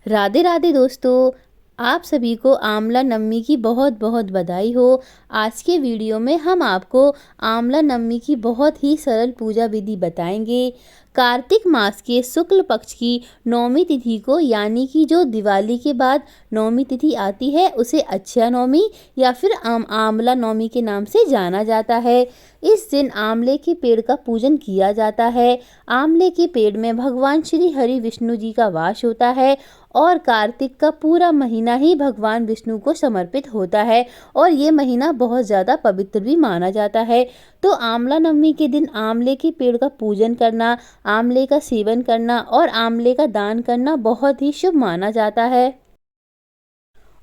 राधे राधे दोस्तों, आप सभी को आंवला नवमी की बहुत बहुत बधाई हो। आज के वीडियो में हम आपको आंवला नवमी की बहुत ही सरल पूजा विधि बताएंगे। कार्तिक मास के शुक्ल पक्ष की नौमी तिथि को यानी कि जो दिवाली के बाद नौमी तिथि आती है उसे अक्षया नवमी या फिर आंवला नवमी के नाम से जाना जाता है। इस दिन आंवले के पेड़ का पूजन किया जाता है। आंवले के पेड़ में भगवान श्री हरि विष्णु जी का वास होता है और कार्तिक का पूरा महीना ही भगवान विष्णु को समर्पित होता है और ये महीना बहुत ज़्यादा पवित्र भी माना जाता है। तो आंवला नवमी के दिन आंवले के पेड़ का पूजन करना, आंवले का सेवन करना और आंवले का दान करना बहुत ही शुभ माना जाता है।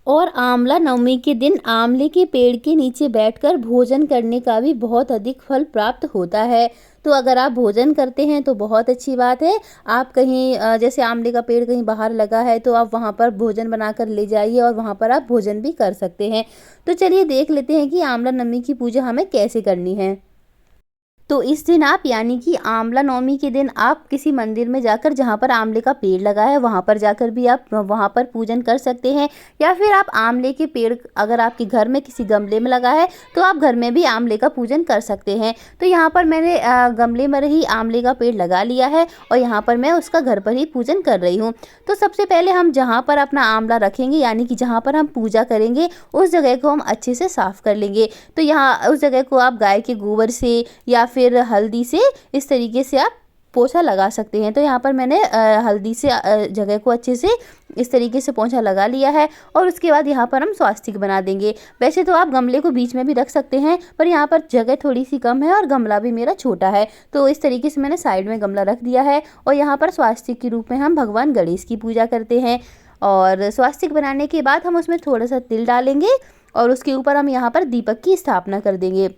और आंवला नवमी के दिन आंवले के पेड़ के नीचे बैठकर भोजन करने का भी बहुत अधिक फल प्राप्त होता है। तो अगर आप भोजन करते हैं तो बहुत अच्छी बात है। आप कहीं जैसे आंवले का पेड़ कहीं बाहर लगा है तो आप वहां पर भोजन बनाकर ले जाइए और वहां पर आप भोजन भी कर सकते हैं। तो चलिए देख लेते हैं कि आंवला नवमी की पूजा हमें कैसे करनी है। तो इस दिन आप यानी कि आंवला नवमी के दिन आप किसी मंदिर में जाकर जहाँ पर आंवले का पेड़ लगा है वहाँ पर जाकर भी आप वहाँ पर पूजन कर सकते हैं। या फिर आप आंवले के पेड़ अगर आपके घर में किसी गमले में लगा है तो आप घर में भी आंवले का पूजन कर सकते हैं। तो यहाँ पर मैंने गमले में ही आंवले का पेड़ लगा लिया है और यहाँ पर मैं उसका घर पर ही पूजन कर रही हूँ। तो सबसे पहले हम जहाँ पर अपना आंवला रखेंगे यानी कि जहाँ पर हम पूजा करेंगे उस जगह को हम अच्छे से साफ कर लेंगे। तो यहाँ उस जगह को आप गाय के गोबर से या फिर हल्दी से इस तरीके से आप पोछा लगा सकते हैं। तो यहाँ पर मैंने हल्दी से जगह को अच्छे से इस तरीके से पोछा लगा लिया है और उसके बाद यहाँ पर हम स्वास्तिक बना देंगे। वैसे तो आप गमले को बीच में भी रख सकते हैं पर यहाँ पर जगह थोड़ी सी कम है और गमला भी मेरा छोटा है तो इस तरीके से मैंने साइड में गमला रख दिया है। और यहाँ पर स्वास्तिक के रूप में हम भगवान गणेश की पूजा करते हैं। और स्वास्तिक बनाने के बाद हम उसमें थोड़ा सा तिल डालेंगे और उसके ऊपर हम यहाँ पर दीपक की स्थापना कर देंगे।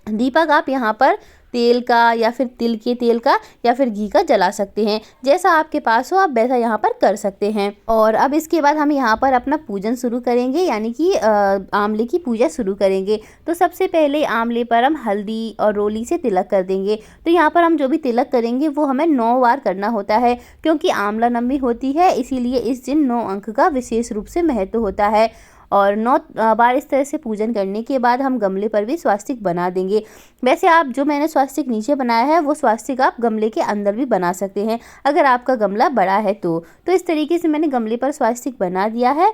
दीपक आप यहाँ पर तेल का या फिर तिल के तेल का या फिर घी का जला सकते हैं, जैसा आपके पास हो आप वैसा यहाँ पर कर सकते हैं। और अब इसके बाद हम यहाँ पर अपना पूजन शुरू करेंगे यानी कि आंवले की पूजा शुरू करेंगे। तो सबसे पहले आंवले पर हम हल्दी और रोली से तिलक कर देंगे। तो यहाँ पर हम जो भी तिलक करेंगे वो हमें 9 बार करना होता है क्योंकि आंवला नवमी होती है, इसीलिए इस दिन 9 अंक का विशेष रूप से महत्व होता है। और 9 बार इस तरह से पूजन करने के बाद हम गमले पर भी स्वास्तिक बना देंगे। वैसे आप जो मैंने स्वास्तिक नीचे बनाया है वो स्वास्तिक आप गमले के अंदर भी बना सकते हैं अगर आपका गमला बड़ा है तो इस तरीके से मैंने गमले पर स्वास्तिक बना दिया है।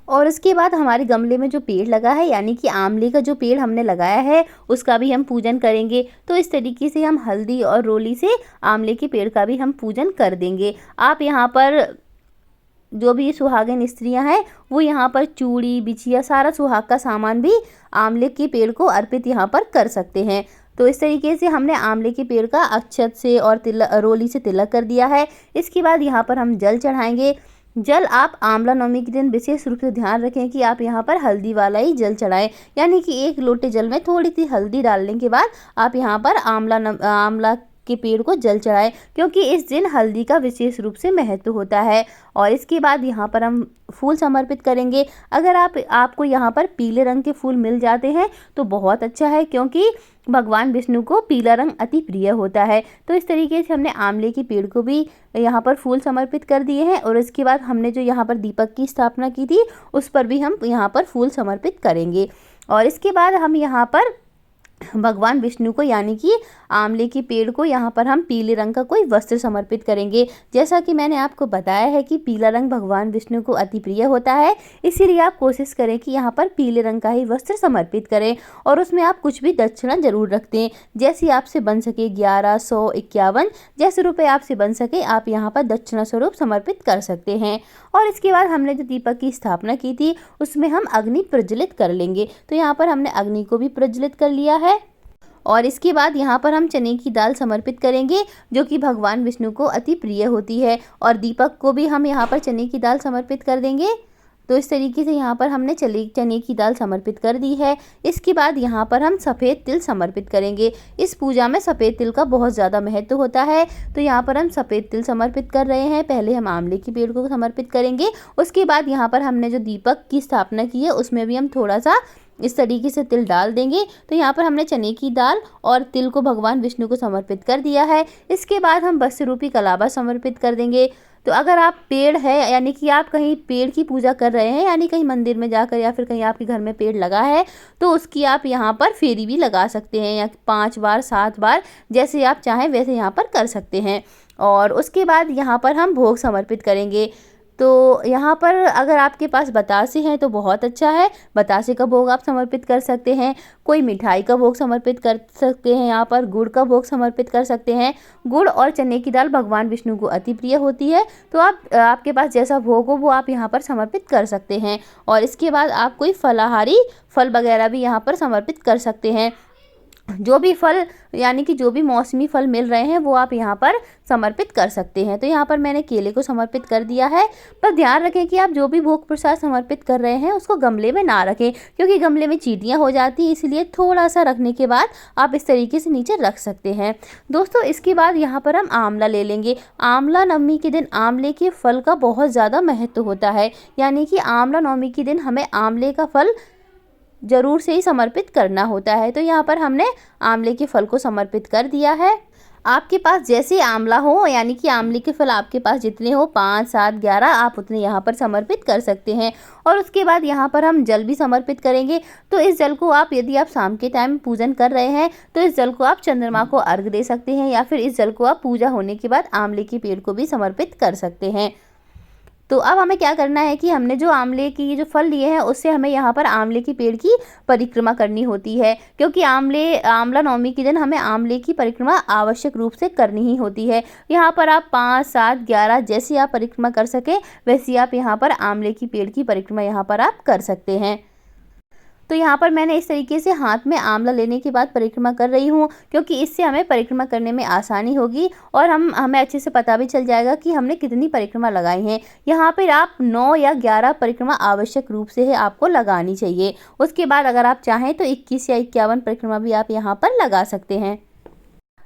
और उसके बाद हमारे गमले में जो पेड़ लगा है यानी कि आंवले का जो पेड़ हमने लगाया है उसका भी हम पूजन करेंगे। तो इस तरीके से हम हल्दी और रोली से आंवले के पेड़ का भी हम पूजन कर देंगे। आप यहाँ पर जो भी सुहागिन स्त्रियां हैं वो यहाँ पर चूड़ी बिछिया सारा सुहाग का सामान भी आंवले के पेड़ को अर्पित यहाँ पर कर सकते हैं। तो इस तरीके से हमने आंवले के पेड़ का अक्षत से और रोली से तिलक कर दिया है। इसके बाद यहाँ पर हम जल चढ़ाएंगे। जल आप आंवला नवमी के दिन विशेष रूप से ध्यान रखें कि आप यहाँ पर हल्दी वाला ही जल चढ़ाएं यानी कि 1 लोटे जल में थोड़ी सी हल्दी डालने के बाद आप यहाँ पर आंवला के पेड़ को जल चढ़ाएं क्योंकि इस दिन हल्दी का विशेष रूप से महत्व होता है। और इसके बाद यहाँ पर हम फूल समर्पित करेंगे। अगर आपको यहाँ पर पीले रंग के फूल मिल जाते हैं तो बहुत अच्छा है क्योंकि भगवान विष्णु को पीला रंग अति प्रिय होता है। तो इस तरीके से हमने आंवले के पेड़ को भी यहाँ पर फूल समर्पित कर दिए हैं। और इसके बाद हमने जो यहाँ पर दीपक की स्थापना की थी उस पर भी हम यहाँ पर फूल समर्पित करेंगे। और इसके बाद हम यहाँ पर भगवान विष्णु को यानी कि आंवले के पेड़ को यहाँ पर हम पीले रंग का कोई वस्त्र समर्पित करेंगे। जैसा कि मैंने आपको बताया है कि पीला रंग भगवान विष्णु को अति प्रिय होता है, इसीलिए आप कोशिश करें कि यहाँ पर पीले रंग का ही वस्त्र समर्पित करें। और उसमें आप कुछ भी दक्षिणा जरूर रख दें, जैसे आपसे बन सके 1151 जैसे रुपये आपसे बन सके आप यहाँ पर दक्षिणा स्वरूप समर्पित कर सकते हैं। और इसके बाद हमने जो दीपक की स्थापना की थी उसमें हम अग्नि प्रज्वलित कर लेंगे। तो यहाँ पर हमने अग्नि को भी प्रज्वलित कर लिया है। और इसके बाद यहाँ पर हम चने की दाल समर्पित करेंगे जो कि भगवान विष्णु को अति प्रिय होती है। और दीपक को भी हम यहाँ पर चने की दाल समर्पित कर देंगे। तो इस तरीके से यहाँ पर हमने चने की दाल समर्पित कर दी है। इसके बाद यहाँ पर हम सफ़ेद तिल समर्पित करेंगे। इस पूजा में सफ़ेद तिल का बहुत ज़्यादा महत्व होता है तो यहाँ पर हम सफ़ेद तिल समर्पित कर रहे हैं। पहले हम आंवले के पेड़ को समर्पित करेंगे, उसके बाद यहाँ पर हमने जो दीपक की स्थापना की है उसमें भी हम थोड़ा सा इस तरीके से तिल डाल देंगे। तो यहाँ पर हमने चने की दाल और तिल को भगवान विष्णु को समर्पित कर दिया है। इसके बाद हम वस्त्र रूपी कलावा समर्पित कर देंगे। तो अगर आप पेड़ है, यानी कि आप कहीं पेड़ की पूजा कर रहे हैं, यानी कहीं मंदिर में जाकर या फिर कहीं आपके घर में पेड़ लगा है, तो उसकी आप यहाँ पर फेरी भी लगा सकते हैं, या 5 बार 7 बार जैसे आप चाहें वैसे यहाँ पर कर सकते हैं। और उसके बाद यहाँ पर हम भोग समर्पित करेंगे। तो यहाँ पर अगर आपके पास बतासे हैं तो बहुत अच्छा है, बतासे का भोग आप समर्पित कर सकते हैं। कोई मिठाई का भोग समर्पित कर सकते हैं, यहाँ पर गुड़ का भोग समर्पित कर सकते हैं। गुड़ और चने की दाल भगवान विष्णु को अति प्रिय होती है, तो आपके पास जैसा भोग हो वो आप यहाँ पर समर्पित कर सकते हैं। और इसके बाद आप कोई फलाहारी फल वगैरह भी यहाँ पर समर्पित कर सकते हैं। जो भी फल, यानी कि जो भी मौसमी फल मिल रहे हैं वो आप यहाँ पर समर्पित कर सकते हैं। तो यहाँ पर मैंने केले को समर्पित कर दिया है। पर ध्यान रखें कि आप जो भी भोग प्रसाद समर्पित कर रहे हैं उसको गमले में ना रखें, क्योंकि गमले में चींटियाँ हो जाती हैं, इसलिए थोड़ा सा रखने के बाद आप इस तरीके से नीचे रख सकते हैं। दोस्तों, इसके बाद यहाँ पर हम आंवला ले लेंगे। आंवला नवमी के दिन आंवले के फल का बहुत ज़्यादा महत्व होता है, यानी कि आंवला नवमी के दिन हमें आंवले का फल जरूर से ही समर्पित करना होता है। तो यहाँ पर हमने आंवले के फल को समर्पित कर दिया है। आपके पास जैसे आंवला हो, यानी कि आंवले के फल आपके पास जितने हो 5 7 11 आप उतने यहाँ पर समर्पित कर सकते हैं। और उसके बाद यहाँ पर हम जल भी समर्पित करेंगे। तो इस जल को आप, यदि आप शाम के टाइम पूजन कर रहे हैं तो इस जल को आप चंद्रमा को अर्घ दे सकते हैं, या फिर इस जल को आप पूजा होने के बाद आंवले के पेड़ को भी समर्पित कर सकते हैं। तो अब हमें क्या करना है कि हमने जो आंवले की जो फल लिए हैं उससे हमें यहाँ पर आंवले की पेड़ की परिक्रमा करनी होती है, क्योंकि आंवला नवमी के दिन हमें आंवले की परिक्रमा आवश्यक रूप से करनी ही होती है। यहाँ पर आप 5 7 11 जैसी आप परिक्रमा कर सके वैसी आप यहाँ पर आंवले की पेड़ की परिक्रमा यहाँ पर आप कर सकते हैं। तो यहाँ पर मैंने इस तरीके से हाथ में आंवला लेने के बाद परिक्रमा कर रही हूँ, क्योंकि इससे हमें परिक्रमा करने में आसानी होगी और हमें अच्छे से पता भी चल जाएगा कि हमने कितनी परिक्रमा लगाई हैं। यहाँ पर आप 9 या 11 परिक्रमा आवश्यक रूप से है आपको लगानी चाहिए। उसके बाद अगर आप चाहें तो 21 या 51 परिक्रमा भी आप यहाँ पर लगा सकते हैं।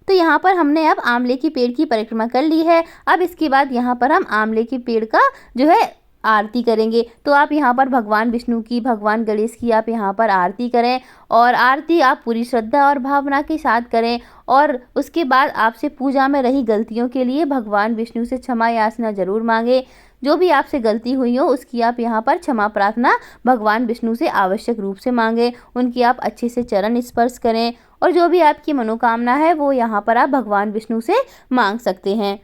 तो यहाँ पर हमने अब आंवले की पेड़ की परिक्रमा कर ली है। अब इसके बाद यहाँ पर हम आंवले के पेड़ का जो है आरती करेंगे। तो आप यहाँ पर भगवान विष्णु की, भगवान गणेश की आप यहाँ पर आरती करें, और आरती आप पूरी श्रद्धा और भावना के साथ करें। और उसके बाद आपसे पूजा में रही गलतियों के लिए भगवान विष्णु से क्षमा याचना जरूर मांगे। जो भी आपसे गलती हुई हो उसकी आप यहाँ पर क्षमा प्रार्थना भगवान विष्णु से आवश्यक रूप से मांगे। उनकी आप अच्छे से चरण स्पर्श करें, और जो भी आपकी मनोकामना है वो यहाँ पर आप भगवान विष्णु से मांग सकते हैं।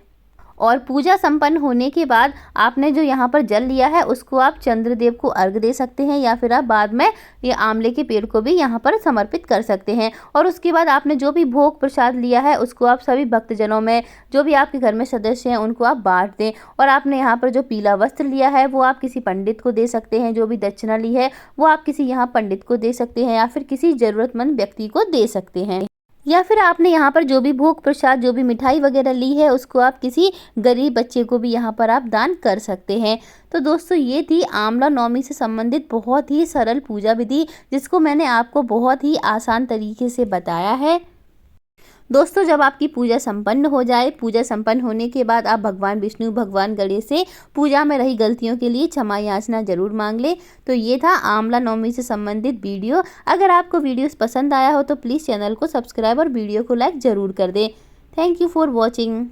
और पूजा संपन्न होने के बाद आपने जो यहाँ पर जल लिया है उसको आप चंद्रदेव को अर्घ दे सकते हैं, या फिर आप बाद में ये आंवले के पेड़ को भी यहाँ पर समर्पित कर सकते हैं। और उसके बाद आपने जो भी भोग प्रसाद लिया है उसको आप सभी भक्तजनों में, जो भी आपके घर में सदस्य हैं, उनको आप बांट दें। और आपने यहाँ पर जो पीला वस्त्र लिया है वो आप किसी पंडित को दे सकते हैं, जो भी दक्षिणा ली है वो आप किसी यहाँ पंडित को दे सकते हैं, या फिर किसी ज़रूरतमंद व्यक्ति को दे सकते हैं। या फिर आपने यहाँ पर जो भी भोग प्रसाद, जो भी मिठाई वगैरह ली है उसको आप किसी गरीब बच्चे को भी यहाँ पर आप दान कर सकते हैं। तो दोस्तों, ये थी आंवला नवमी से संबंधित बहुत ही सरल पूजा विधि, जिसको मैंने आपको बहुत ही आसान तरीके से बताया है। दोस्तों, जब आपकी पूजा संपन्न हो जाए, पूजा संपन्न होने के बाद आप भगवान विष्णु, भगवान गणेश से पूजा में रही गलतियों के लिए क्षमा याचना जरूर मांग ले। तो ये था आंवला नवमी से संबंधित वीडियो। अगर आपको वीडियोस पसंद आया हो तो प्लीज़ चैनल को सब्सक्राइब और वीडियो को लाइक ज़रूर कर दें। Thank you for watching.